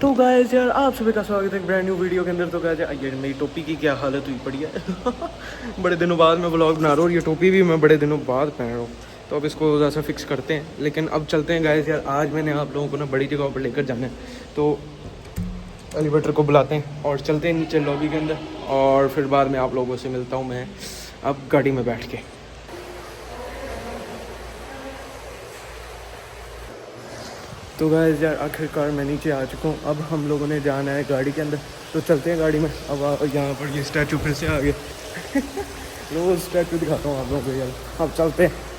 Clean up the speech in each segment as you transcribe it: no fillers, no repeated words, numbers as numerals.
तो गाइस यार आप सभी का स्वागत है एक ब्रांड न्यू वीडियो के अंदर। तो गाइस यार मेरी टोपी की क्या हालत हुई पड़ी है बड़े दिनों बाद मैं व्लॉग बना रहा हूँ और ये टोपी भी मैं बड़े दिनों बाद पहन रहा हूँ। तो अब इसको ज़रा सा फिक्स करते हैं। लेकिन अब चलते हैं गाइस यार, आज मैंने आप लोगों को ना बड़ी जगह पर लेकर जाना है। तो एलिवेटर को बुलाते हैं और चलते हैं नीचे लॉबी के अंदर, और फिर बाद में आप लोगों से मिलता हूँ मैं अब गाड़ी में बैठ के। तो गाइस यार आखिरकार मैं नीचे आ चुका हूँ। अब हम लोगों ने जाना है गाड़ी के अंदर, तो चलते हैं गाड़ी में। अब यहाँ पर ये स्टैचू फिर से आ गया रोज़ स्टैचू दिखाता हूँ आप लोगों को यार। अब चलते हैं।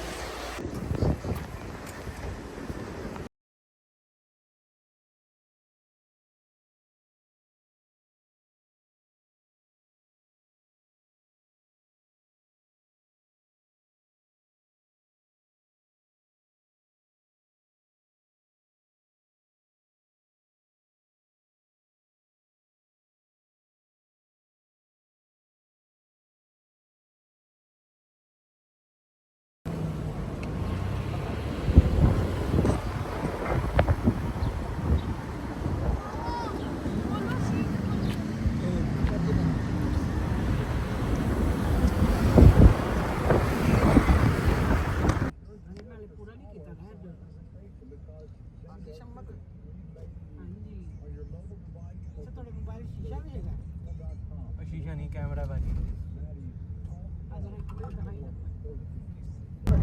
शीशा नहीं, कैमरा बाजी।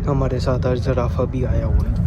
हमारे साथ आज जराफा भी आया हुआ है।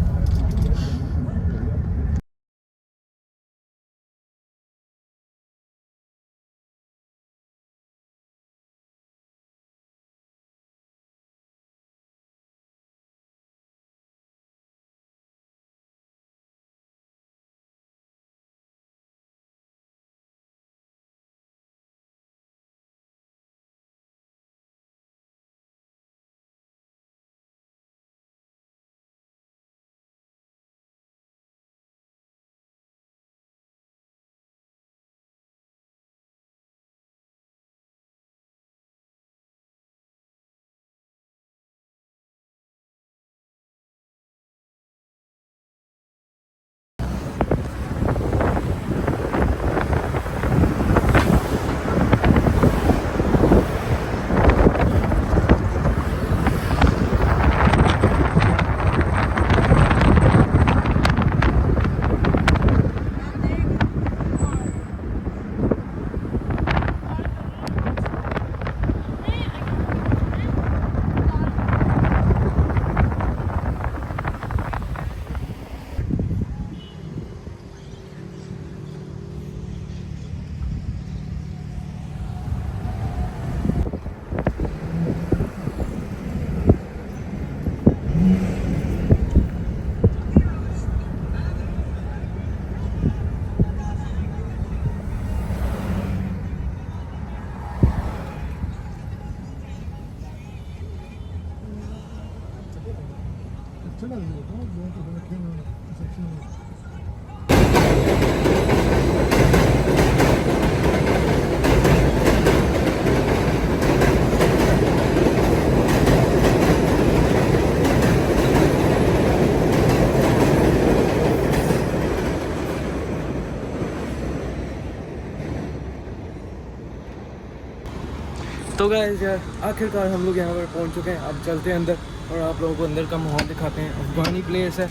तो गाइस यार आखिरकार हम लोग यहाँ पर पहुँच चुके हैं। अब चलते हैं अंदर और आप लोगों को अंदर का माहौल दिखाते हैं। अफगानी प्लेस है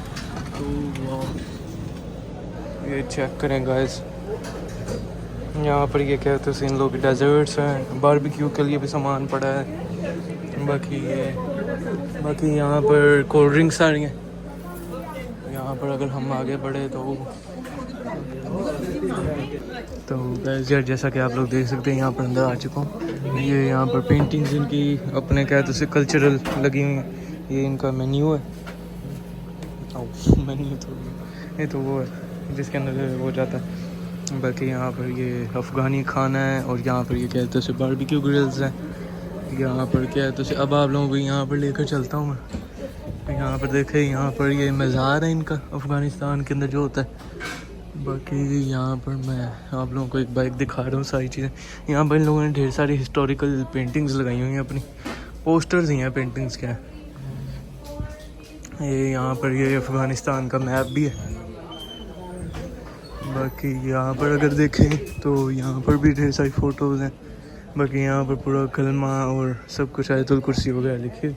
तो ये चेक करें गाइस। यहाँ पर ये कहते हैं इन लोग डेजर्ट्स हैं, बारबेक्यू के लिए भी सामान पड़ा है। बाकी यहाँ पर कोल्ड ड्रिंक्स आ रही हैं। यहाँ पर अगर हम आगे बढ़े तो गाइस यार जैसा कि आप लोग देख सकते हैं यहाँ पर अंदर आ चुका हूँ। ये यहाँ पर पेंटिंग्स इनकी अपने कहते से कल्चरल लगी हुई हैं। ये इनका मेन्यू है। मेन्यू तो ये तो वो है जिसके अंदर हो जाता है। बाकी यहाँ पर ये अफ़गानी खाना है और यहाँ पर ये कहते से बारबेक्यू ग्रिल्स हैं। यहाँ पर कहते से अब आप लोगों को यहाँ पर लेकर चलता हूँ मैं। यहाँ पर देखें, यहाँ पर ये मज़ार है इनका अफ़गानिस्तान के अंदर जो होता है। बाकी यहाँ पर मैं आप लोगों को एक बाइक दिखा रहा हूँ, सारी चीज़ें। यहाँ पर इन लोगों ने ढेर सारी हिस्टोरिकल पेंटिंग्स लगाई हुई हैं, अपनी पोस्टर्स ही हैं पेंटिंग्स के। ये यहाँ पर ये अफ़गानिस्तान का मैप भी है। बाकी यहाँ पर अगर देखें तो यहाँ पर भी ढेर सारी फ़ोटोज़ हैं। बाकी यहाँ पर पूरा कलमा और सब कुछ आयतुल कुर्सी वगैरह लिखे।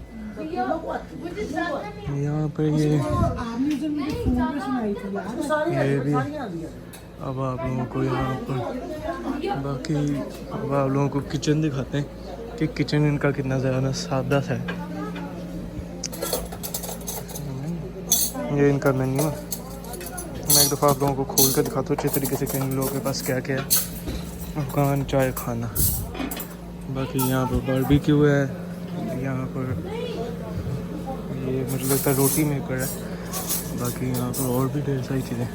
यहाँ पर ये भी अब आप लोगों को यहाँ पर बाकी अब आप लोगों को किचन दिखाते हैं कि किचन इनका कितना ज़्यादा सादा सा है। ये इनका मेन्यू है। मैं एक दफ़ा आप लोगों को खोल कर दिखाता हूँ अच्छे तरीके से कि इन लोगों के पास क्या क्या है। अफगान चाय खाना। बाकी यहाँ पर बारबेक्यू है। यहाँ पर ये मुझे लगता है रोटी मेकर है। बाकी यहाँ पर और भी ढेर सारी चीज़ें।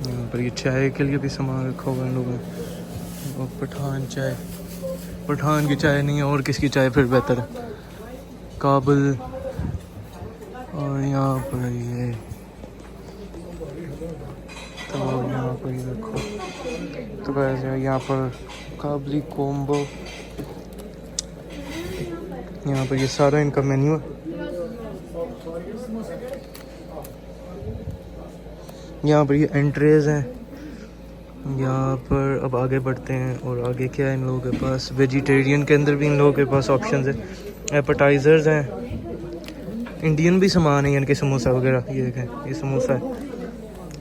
यहाँ पर ये चाय के लिए भी सामान रखा हुआ है इन लोगों ने। और पठान चाय, पठान की चाय नहीं है और किसकी चाय फिर बेहतर है, काबुल। और यहाँ पर ये तो यहाँ पर ये देखो तो वैसे यहाँ पर काबली कोम्बो। यहाँ पर ये सारा इनका मेन्यू है। यहाँ पर ये एंट्रीज हैं। यहाँ पर अब आगे बढ़ते हैं और आगे क्या है इन लोगों के पास। वेजिटेरियन के अंदर भी इन लोगों के पास ऑप्शंस है। एपेटाइजर्स हैं। इंडियन भी सामान है, यानी कि समोसा वगैरह। ये देखें ये समोसा है।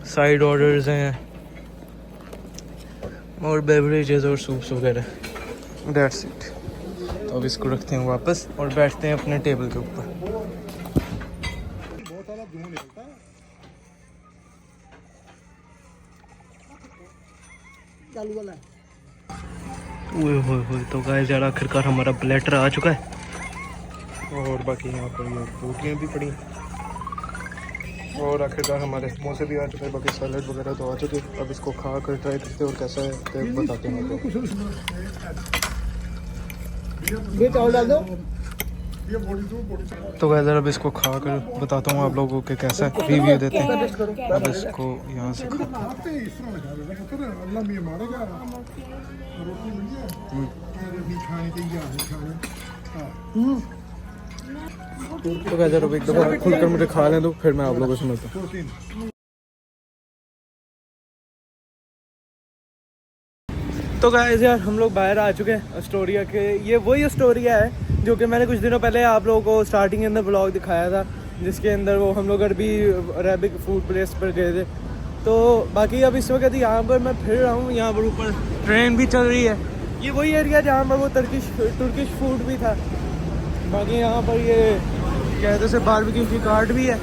साइड ऑर्डर्स हैं और बेवरेजेस और सूप्स वगैरह। That's it. तो अब इसको रखते हैं वापस और बैठते हैं अपने टेबल के ऊपर। ओए तो गाइस यार आखिरकार हमारा प्लेटर आ चुका है। और बाकी यहाँ पर ये रोटियाँ भी पड़ी और आखिरकार हमारे समोसे भी आ चुके हैं। बाकी सैलड वगैरह तो आ चुके। अब इसको खा कर ट्राई करते हैं और कैसा है तो बताते हैं आपको। ये चावल डाल दो। तो गाइस अब इसको खा कर बताता हूँ आप लोगों को कैसा है, रिव्यू देते हैं। अब इसको यहाँ से खाते हैं। तो गाइस अब एक दफ़ा खुलकर मुझे खा लें तो फिर मैं आप लोगों से मिलता हूँ। तो गाइस यार हम लोग बाहर आ चुके हैं एस्टोरिया के। ये वही एस्टोरिया है जो कि मैंने कुछ दिनों पहले आप लोगों को स्टार्टिंग के अंदर ब्लॉग दिखाया था, जिसके अंदर वो हम लोग अरबिक फूड प्लेस पर गए थे। तो बाकी अब इस वक्त यहाँ पर मैं फिर रहा हूँ। यहाँ पर ऊपर ट्रेन भी चल रही है। ये वही एरिया जहाँ पर वो तुर्किश फूड भी था। बाकी यहाँ पर ये कहते से बारबेक्यू की कार्ट भी है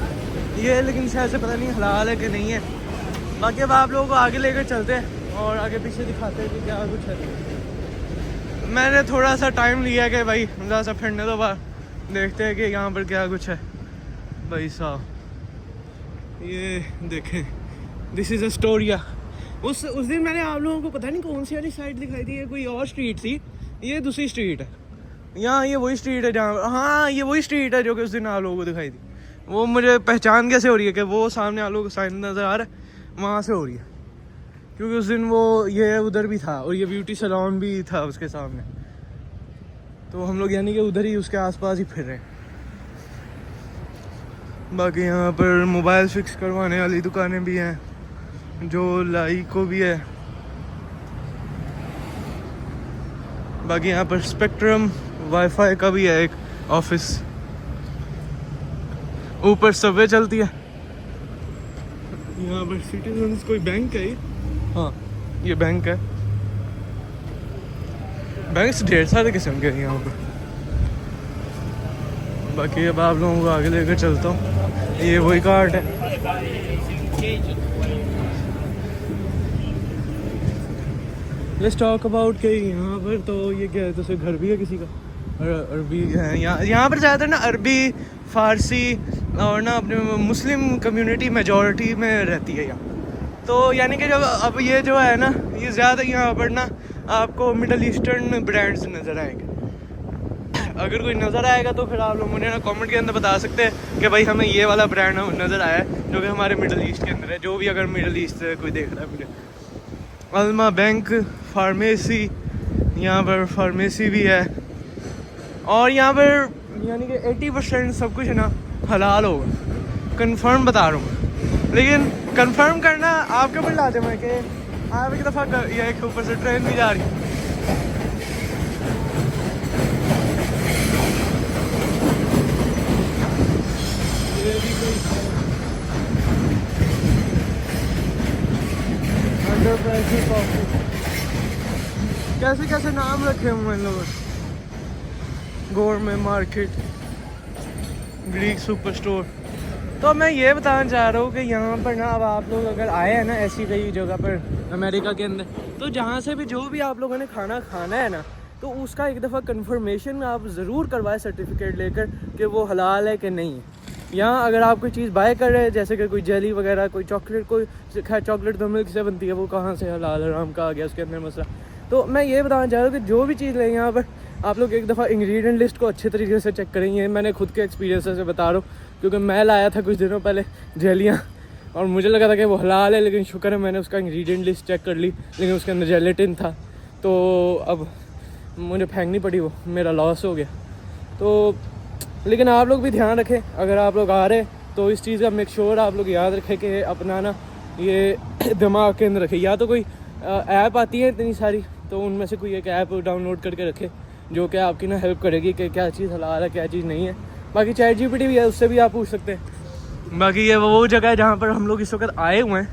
ये, लेकिन शायद से पता नहीं हलाल है कि नहीं है। बाकी अब आप लोगों को आगे लेकर चलते हैं और आगे पीछे दिखाते हैं कि क्या कुछ है। मैंने थोड़ा सा टाइम लिया कि भाई ज़्यादा सा फिरने दो बाहर, देखते हैं कि यहाँ पर क्या कुछ है। भाई साहब ये देखें, दिस इज़ एस्टोरिया। उस दिन मैंने आप लोगों को पता नहीं कौन सी वाली साइड दिखाई थी, ये कोई और स्ट्रीट थी, ये दूसरी स्ट्रीट है। यहाँ ये वही स्ट्रीट है जहाँ, हाँ ये वही स्ट्रीट है जो कि उस दिन आप लोगों को दिखाई थी। वो मुझे पहचान कैसे हो रही है कि वो सामने आप लोगों को साइन नज़र आ रहा है, वहाँ से हो रही है, क्योंकि उस दिन वो ये उधर भी था और ये ब्यूटी सैलून भी था उसके सामने। तो हम लोग यानी कि उधर ही उसके आसपास ही फिर रहे हैं। बाकी यहाँ पर मोबाइल फिक्स करवाने वाली दुकानें भी हैं, जो लाई को भी है। बाकी यहाँ पर स्पेक्ट्रम वाईफाई का भी है एक ऑफिस। ऊपर सबवे चलती है। यहाँ पर सिटीजन्स कोई बैंक है ये, हाँ ये बैंक है। बैंक्स ढेर सारे किस्म के हैं यहाँ पर। बाकी अब आप लोगों को आगे लेकर चलता हूँ। ये वही कार्ट है। लेट्स टॉक अबाउट के यहाँ पर तो ये क्या है, तो घर भी है किसी का, अरबी है यहाँ पर ज़्यादातर ना अरबी, फ़ारसी और ना अपने मुस्लिम कम्युनिटी मेजॉरिटी में रहती है यहाँ। तो यानी कि जब अब ये जो है ना, ये ज़्यादा यहाँ पर ना आपको मिडल ईस्टर्न ब्रांड्स नज़र आएंगे। अगर कोई नज़र आएगा तो फिर आप लोग मुझे ना कमेंट के अंदर बता सकते हैं कि भाई हमें ये वाला ब्रांड नज़र आया है जो कि हमारे मिडल ईस्ट के अंदर है। जो भी अगर मिडल ईस्ट से कोई देख रहा है मुझे। अल्मा बैंक, फार्मेसी, यहाँ पर फार्मेसी भी है। और यहाँ पर यानी कि 80% सब कुछ है ना हलाल होगा। कंफर्म बता रहा हूँ, लेकिन कंफर्म करना आपके ऊपर लाते हैं कि आप एक दफ़ा ये एक ऊपर से ट्रेन भी जा रही है। कैसे कैसे नाम रखे हुए हैं लोगों ने, government market, Greek super store. तो मैं ये बताना चाह रहा हूँ कि यहाँ पर ना अब आप लोग अगर आए हैं ना ऐसी कई जगह पर अमेरिका के अंदर, तो जहाँ से भी जो भी आप लोगों ने खाना खाना है ना, तो उसका एक दफ़ा कंफर्मेशन आप ज़रूर करवाएं सर्टिफिकेट लेकर कि वो हलाल है कि नहीं। यहाँ अगर आप कोई चीज़ बाय कर रहे हैं, जैसे कि कोई जेली वगैरह, कोई चॉकलेट, कोई खैर चॉकलेट तो मिल्क से बनती है, वो कहाँ से हलाल हराम का आ गया उसके अंदर मसला। तो मैं ये बताना चाह रहा हूँ कि जो भी चीज़ लें यहाँ पर आप लोग एक दफ़ा इंग्रेडिएंट लिस्ट को अच्छे तरीके से चेक करेंगे। मैंने खुद के एक्सपीरियंस से बता रहा हूँ, क्योंकि मैं लाया था कुछ दिनों पहले जेलियाँ और मुझे लगा था कि वो हलाल है, लेकिन शुक्र है मैंने उसका इंग्रेडिएंट लिस्ट चेक कर ली, लेकिन उसके अंदर जेलेटिन था, तो अब मुझे फेंकनी पड़ी, वो मेरा लॉस हो गया। तो लेकिन आप लोग भी ध्यान रखें, अगर आप लोग आ रहे तो इस चीज़ का मेक श्योर आप लोग याद रखें कि अपना ना ये दिमाग के अंदर रखें। या तो कोई ऐप आती है इतनी सारी, तो उनमें से कोई एक ऐप डाउनलोड करके रखें जो कि आपकी ना हेल्प करेगी कि क्या चीज़ हलाल है क्या चीज़ नहीं है। बाकी चैट जीपीटी भी है, उससे भी आप पूछ सकते हैं। बाकी ये वो जगह है जहाँ पर हम लोग इस वक्त आए हुए हैं।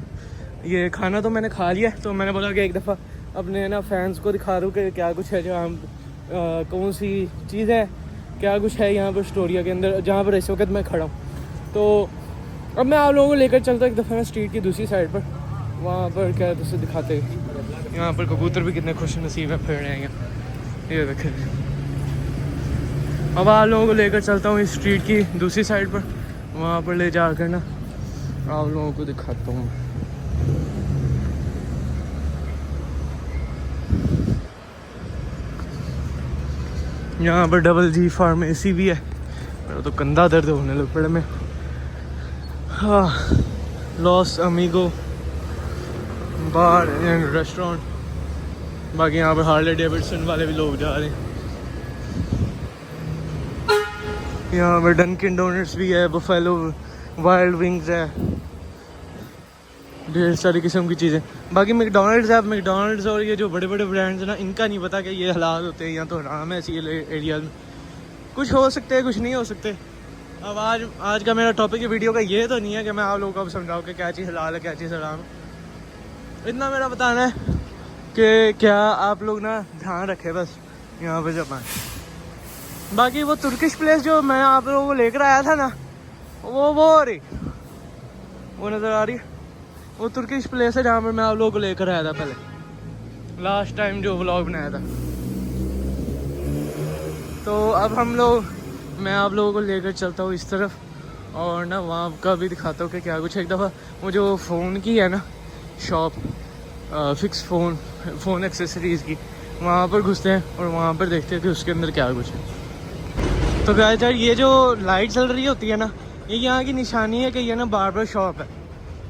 ये खाना तो मैंने खा लिया, तो मैंने बोला कि एक दफ़ा अपने ना फैंस को दिखा दूँ कि क्या कुछ है, जहाँ कौन सी चीज़ है, क्या कुछ है यहाँ पर स्टोरिया के अंदर जहाँ पर इस वक्त मैं खड़ा हूँ। तो अब मैं आप लोगों को लेकर चलता हूँ एक दफ़ा मैं स्ट्रीट की दूसरी साइड पर, वहाँ पर क्या तुझसे दिखाते हैं। यहाँ पर कबूतर भी कितने खुश नसीब है, फिर रहे हैं, ये देखें। अब आप लोगों को लेकर चलता हूँ इस स्ट्रीट की दूसरी साइड पर, वहाँ पर ले जाकर ना आप लोगों को दिखाता हूँ। यहाँ पर डबल जी फार्मेसी भी है। मेरा तो कंधा दर्द होने लग पड़ा मैं। हाँ, loss amigo bar and restaurant. बाकी यहाँ पर हार्ले डेविडसन वाले भी लोग जा रहे हैं। यहाँ पर डंकिन डोनट्स भी है, बफेलो वाइल्ड विंग्स है, ढेर सारी किस्म की चीज़ें। बाकी मैकडोनल्ड्स है, मैकडोनल्ड्स और ये जो बड़े बड़े ब्रांड्स हैं ना, इनका नहीं पता कि ये हलाल होते हैं या तो हराम है। ऐसी एरिया में कुछ हो सकते हैं, कुछ नहीं हो सकते। अब आज का मेरा टॉपिक वीडियो का ये तो नहीं है कि मैं आप लोगों को अब समझाऊँ कि क्या चीज़ हलाल है क्या चीज़ हराम है। इतना मेरा बताना है कि क्या आप लोग ना ध्यान रखें बस यहाँ पर जब आए। बाकी वो तुर्किश प्लेस जो मैं आप लोगों को लेकर आया था ना, वो आ रही, वो नज़र आ रही है, वो तुर्किश प्लेस है जहाँ पर मैं आप लोगों को लेकर आया था पहले लास्ट टाइम जो व्लॉग बनाया था। तो अब मैं आप लोगों को लेकर चलता हूँ इस तरफ और ना वहाँ का भी दिखाता हूँ कि क्या कुछ। एक दफ़ा वो जो फ़ोन की है ना शॉप, फिक्स फ़ोन एक्सेसरीज़ की, वहाँ पर घुसते हैं और वहाँ पर देखते हैं कि उसके अंदर क्या कुछ है। तो गाइस यार, ये जो लाइट चल रही होती है ना, ये यहाँ की निशानी है कि ये ना बार्बर शॉप है।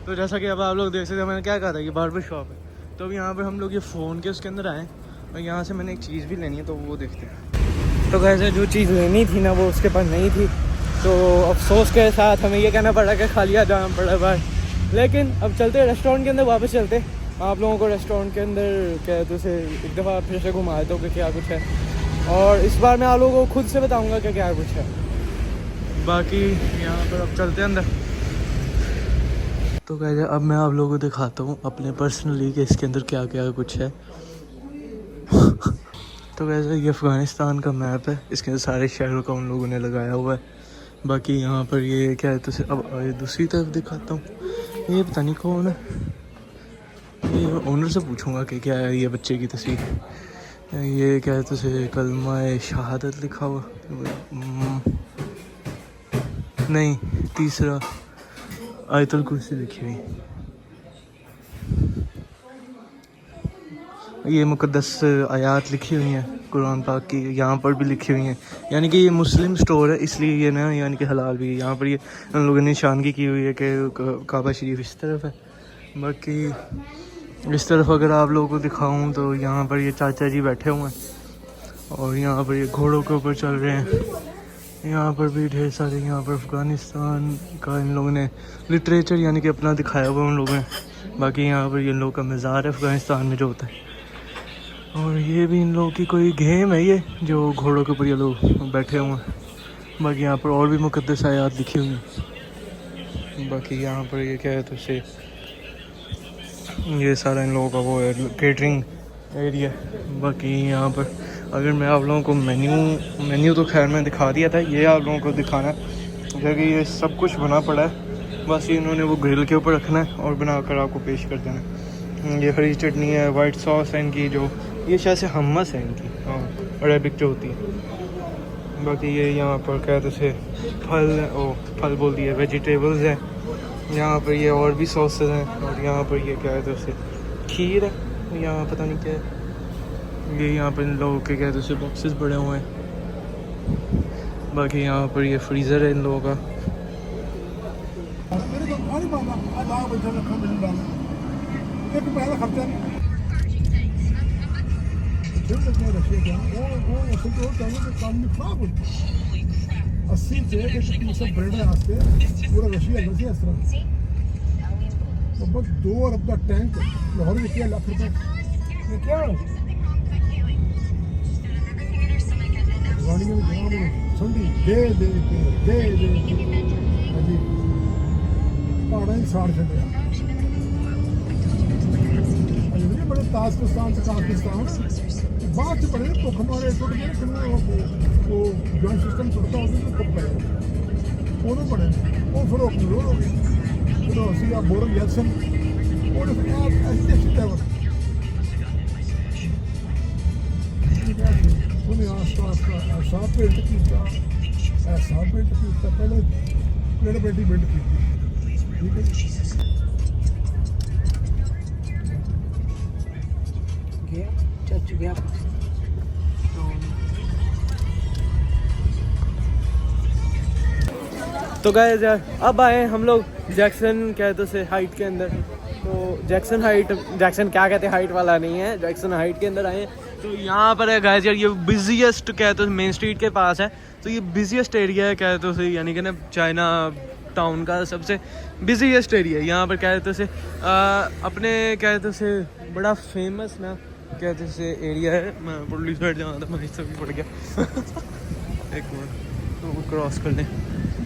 तो जैसा कि अब आप लोग देख सकते हैं, मैंने क्या कहा था कि बार्बर शॉप है। तो अब यहाँ पर हम लोग ये फ़ोन के उसके अंदर आए और यहाँ से मैंने एक चीज़ भी लेनी है, तो वो देखते हैं। तो कैसे जो चीज़ लेनी थी ना वो उसके पास नहीं थी, तो अफसोस के साथ हमें ये कहना पड़ा कि खा लिया जाना पड़ा भाई। लेकिन अब चलते रेस्टोरेंट के अंदर, वापस चलते आप लोगों को रेस्टोरेंट के अंदर क्या तो उसे एक दफ़ा फिर से घुमा देता हूँ कि क्या कुछ है। और इस बार मैं आप लोगों को खुद से बताऊँगा कि क्या कुछ है। बाकी यहाँ पर अब चलते हैं अंदर। तो कैसे अब मैं आप लोगों को दिखाता हूँ अपने पर्सनली कि इसके अंदर क्या क्या कुछ है। तो वैसे ये अफ़गानिस्तान का मैप है, इसके अंदर सारे शहरों का उन लोगों ने लगाया हुआ है। बाकी यहाँ पर ये क्या है, तो अब दूसरी तरफ दिखाता हूँ। ये पता नहीं कौन है, ये ओनर से पूछूंगा कि क्या है ये बच्चे की तस्वीर। ये क्या है, तो कलमा शहादत लिखा हुआ नहीं, तीसरा आयतुल कुर्सी लिखी हुई। ये मुक़द्दस आयात लिखी हुई हैं कुरान पाक की, यहाँ पर भी लिखी हुई हैं। यानी कि ये मुस्लिम स्टोर है, इसलिए ये ना यानी कि हलाल भी है। यहाँ पर ये उन लोगों ने निशानगी की हुई है कि काबा शरीफ इस तरफ है। बाकी इस तरफ अगर आप लोगों को दिखाऊं तो यहाँ पर ये चाचा जी बैठे हुए हैं और यहाँ पर ये घोड़ों के ऊपर चल रहे हैं। यहाँ पर भी ढेर सारे, यहाँ पर अफ़गानिस्तान का इन लोगों ने लिटरेचर यानी कि अपना दिखाया हुआ उन लोगों ने। बाकी यहाँ पर ये लोगों का मज़ार है अफ़गानिस्तान में जो होता है। और ये भी इन लोगों की कोई गेम है, ये जो घोड़ों के ऊपर ये लोग बैठे हुए हैं। बाकी यहाँ पर और भी मुक़द्दस आयात लिखी हुई हैं। बाकी यहाँ पर ये क्या है तो से ये सारा इन लोगों का वो है केटरिंग एरिया। बाकी यहाँ पर अगर मैं आप लोगों को मेन्यू तो खैर मैं दिखा दिया था, ये आप लोगों को दिखाना है क्योंकि ये सब कुछ बना पड़ा है। बस ये इन्होंने वो ग्रिल के ऊपर रखना है और बना कर आपको पेश कर देना है। ये हरी चटनी है, वाइट सॉस है इनकी, जो ये शायद से हमस है इनकी, हाँ अरेबिक जो होती है। बाकी ये यहाँ पर क्या कहते से फल बोल दिए, वेजिटेबल्स हैं यहाँ पर। ये और भी सॉसेज हैं। और यहाँ पर ये क्या है तो से खीर है, यहाँ पता नहीं क्या है। ये यहाँ पर इन लोगों के क्या है तो बॉक्सेस पड़े हुए हैं। बाकी यहाँ पर ये फ्रीज़र है इन लोगों का। बस 2 अरब का टैंक लाहौर में किया लाख रुपए क्या गाड़ी में ठंडी दे अजी पहाड़ा ही साड़ छड़े अजी बड़े ताजिकिस्तान से पाकिस्तान बाद से बड़े भुख मारे टुट गए वो जॉइंट सिस्टम टुटता होता तो कब पाएगा वो बड़े वो फिर रोड हो गई तो ਅਸੀਂ ਆ ਬੋਰਨ ਜੈਕਸਨ ਉਹਨੇ ਫਿਰ ਐਸੀ ਕੀਤਾ ਵਾ ਉਹਨੇ ਆਸਤਾ ਬਿਲਡ ਕੀਤਾ ਐਸਾ ਬਿਲਡ ਕੀਤਾ ਪਹਿਲੇ ਪਲੇਟ ਬੈਠੀ ਬਿਲਡ ਕੀਤੀ ਠੀਕ ਹੈ ਗਿਆ ਚੱਚ ਗਿਆ तो गाइस यार अब आए हम लोग जैक्सन कहते से हाइट के अंदर। तो जैक्सन क्या कहते हैं, हाइट वाला नहीं है, जैक्सन हाइट के अंदर आए हैं। तो यहाँ पर है गाइस यार, ये बिजीएस्ट कहते हैं मेन स्ट्रीट के पास है। तो ये बिजीएस्ट एरिया है कहते से, यानी कि ना चाइना टाउन का सबसे बिजीएस्ट एरिया है। यहाँ पर कहते से अपने कहते से बड़ा फेमस ना कहते से एरिया है। मैं पुलिस साइड जाना था, मैं इससे भी पड़ गया एक मिनट तो क्रॉस कर लें।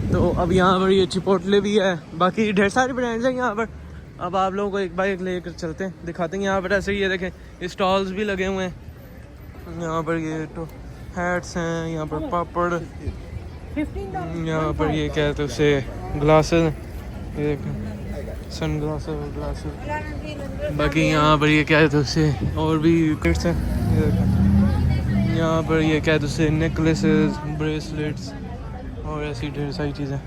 तो अब यहाँ पर ये चिपोटले भी है, बाकी ढेर सारे ब्रांड्स हैं यहाँ पर। अब आप लोगों को एक बार एक लेकर चलते हैं, दिखाते हैं। यहाँ पर ऐसे ये देखें, स्टॉल्स भी लगे हुए हैं। यहाँ पर ये तो हैट्स हैं, यहाँ पर पापड़, यहाँ पर ये क्या है तो उससे ग्लासेस, ये देखें सन ग्लासेस। बाकी यहाँ पर ये क्या है तो उससे और भी किट्स हैं, ये देखें। यहाँ पर ये क्या है तो उससे नेकलेसेस, ब्रेसलेट्स और ऐसी ढेर सारी चीज़ें।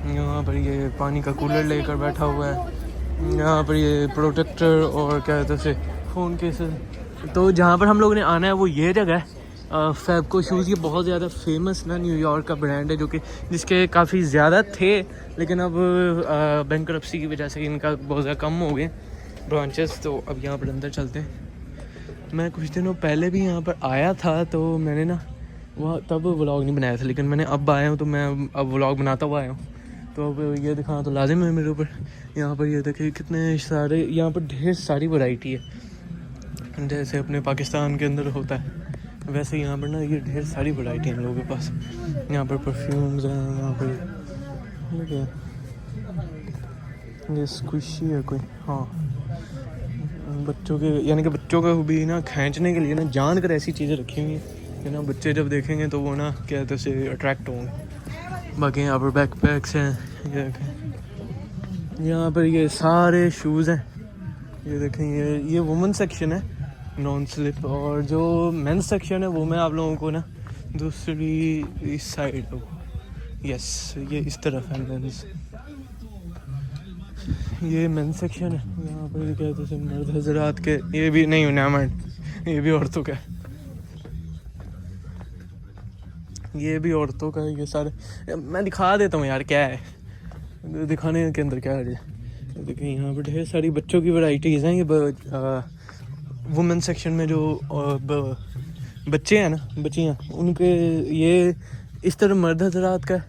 यहाँ पर ये पानी का कूलर लेकर बैठा हुआ है। यहाँ पर ये प्रोटेक्टर और क्या कहते हैं फ़ोन केसेस। तो जहाँ पर हम लोगों ने आना है वो ये जगह है फैबको शूज़। ये बहुत ज़्यादा फेमस ना न्यूयॉर्क का ब्रांड है, जो कि जिसके काफ़ी ज़्यादा थे, लेकिन अब बैंकरप्सी की वजह से इनका बहुत ज़्यादा कम हो गए ब्रांचेस। तो अब यहाँ पर अंदर चलते हैं। मैं कुछ दिनों पहले भी यहाँ पर आया था, तो मैंने ना वह तब व्लॉग नहीं बनाया था, लेकिन मैंने अब आया हूँ तो मैं अब व्लॉग बनाता हुआ आया हूँ। तो अब ये दिखाना तो लाजिम है मेरे ऊपर। यहाँ पर ये देखिए कितने सारे, यहाँ पर ढेर सारी वैरायटी है। जैसे अपने पाकिस्तान के अंदर होता है वैसे यहाँ पर ना ये ढेर सारी वैरायटी है इन लोगों के पास। यहाँ पर परफ्यूम्स हैं, यहाँ पर ये स्क्विशी है कोई, हाँ बच्चों के, यानी कि बच्चों को भी ना खींचने के लिए ना जान कर ऐसी चीज़ें रखी हुई हैं कि ना बच्चे जब देखेंगे तो वो ना क्या कहते हैं अट्रैक्ट होंगे। बाकी यहाँ पर बैकपैक्स हैं, यहाँ पर ये सारे शूज़ हैं। ये देखें, ये वुमेन सेक्शन है नॉन स्लिप, और जो मेंस सेक्शन है वो मैं आप लोगों को ना दूसरी इस साइड, यस ये इस तरफ है मेंस। ये मेंस सेक्शन है। यहाँ पर क्या कहते हैं मर्द हजरात के, ये भी नहीं उन्हें ये भी औरतों का, ये भी औरतों का। ये सारे मैं दिखा देता हूँ यार, क्या है दिखाने के अंदर क्या है। देखिए यहाँ पर ढेर सारी बच्चों की वैराइटीज़ हैं। ये वुमेन सेक्शन में जो बच्चे हैं ना, बच्चियाँ, उनके ये इस तरह मर्द हजरात का है,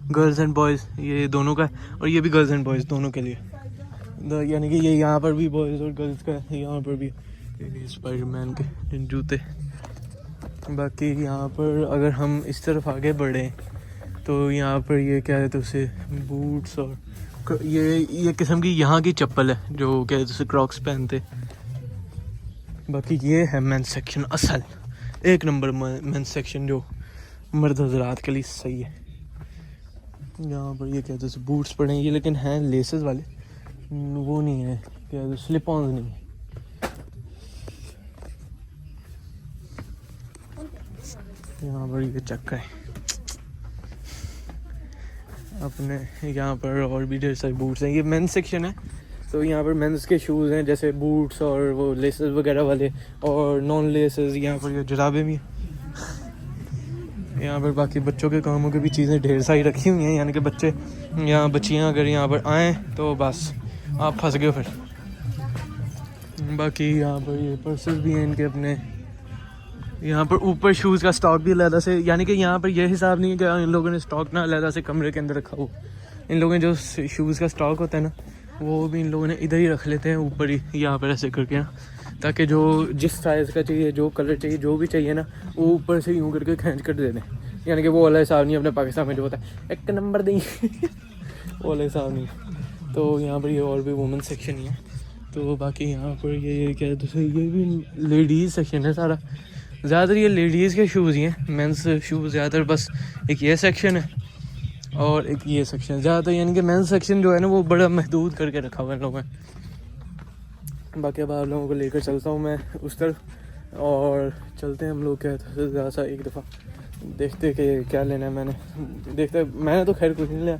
गर्ल्स एंड बॉयज़ ये दोनों का है, और ये भी गर्ल्स एंड बॉयज़ दोनों के लिए, यानी कि ये यहाँ पर भी बॉयज़ और गर्ल्स का है, यहाँ पर भी स्पाइडरमैन के जूते। बाकी यहाँ पर अगर हम इस तरफ आगे बढ़ें तो यहाँ पर ये क्या है तो उसे बूट्स और ये किस्म की यहाँ की चप्पल है जो क्या है तो उसे क्रॉक्स पहनते। बाकी ये है मेंस सेक्शन, असल एक नंबर मेंस सेक्शन जो मर्द हजरात के लिए सही है। यहाँ पर ये क्या है तो बूट्स पड़े हैं ये, लेकिन हैं लेसेस वाले, वो नहीं है क्या है स्लिप ऑन नहीं है। यहाँ पर ये चक्का है अपने, यहाँ पर और भी ढेर सारे बूट्स हैं। ये मेंस सेक्शन है तो यहाँ पर मेंस के शूज़ हैं जैसे बूट्स और वो लेसेस वगैरह वाले, और नॉन लेसेस। यहाँ पर ये जुराबें भी हैं। यहाँ पर बाकी बच्चों के कामों की भी चीज़ें ढेर सारी रखी हुई हैं, यानी कि बच्चे यहाँ बच्चियाँ अगर यहाँ पर आएँ तो बस आप फंस गए फिर। बाकी यहाँ पर ये पर्सेस भी हैं इनके अपने। यहाँ पर ऊपर शूज़ का स्टॉक भी अलग से, यानी कि यहाँ पर यह हिसाब नहीं है कि इन लोगों ने स्टॉक ना अलग से कमरे के अंदर रखा हो। इन लोगों ने जो शूज़ का स्टॉक होता है ना वो भी इन लोगों ने इधर ही रख लेते हैं ऊपर ही, यहाँ पर ऐसे करके ना, ताकि जो जिस साइज़ का चाहिए, जो कलर चाहिए, जो भी चाहिए ना वो ऊपर से यूँ करके खींच कर दे दें। यानी कि वो वाला हिसाब नहीं अपने पाकिस्तान में जो होता है एक नंबर देंगे वो वाला हिसाब नहीं। तो यहाँ पर ये और भी वुमेन सेक्शन ही है। तो बाकी यहाँ पर ये क्या है तो ये भी लेडीज़ सेक्शन है सारा, ज़्यादातर ये लेडीज़ के शूज़ ही हैं, मेंस शूज़ ज़्यादातर बस एक ये सेक्शन है और एक ये सेक्शन है ज़्यादातर, यानी कि मेंस सेक्शन जो है ना वो बड़ा महदूद करके रखा हुआ है लोगों ने। बाकी अब आप लोगों को लेकर चलता हूँ मैं उस तरफ, और चलते हैं हम लोग क्या है ज़्यादा सा एक दफ़ा देखते कि क्या लेना है। मैंने तो खैर कुछ नहीं लिया,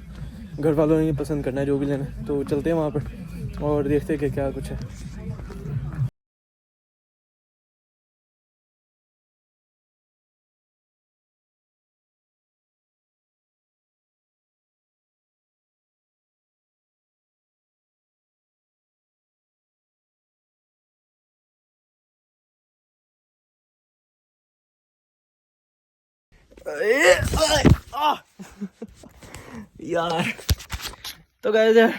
घर वालों ने ये पसंद करना है जो भी लेना है, तो चलते हैं वहाँ पर और देखते हैं कि क्या कुछ है। यार तो गाइस यार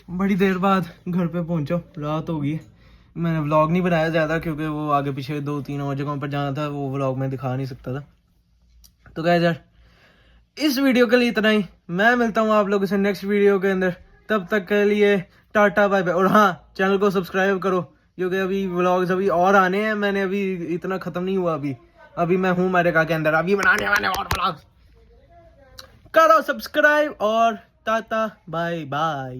बड़ी देर बाद घर पे पहुंचो, रात हो गई। मैंने व्लॉग नहीं बनाया ज़्यादा क्योंकि वो आगे पीछे 2-3 और जगहों पर जाना था, वो व्लॉग में दिखा नहीं सकता था। तो गाइस यार इस वीडियो के लिए इतना ही, मैं मिलता हूँ आप लोगों से नेक्स्ट वीडियो के अंदर। तब तक के लिए टाटा बाय बाय। और हाँ, चैनल को सब्सक्राइब करो क्योंकि अभी व्लॉग्स अभी और आने हैं। मैंने अभी इतना ख़त्म नहीं हुआ, अभी मैं हूँ अमेरिका के अंदर, अभी बनाने वाले और व्लॉग्स। करो सब्सक्राइब और टाटा बाय बाय।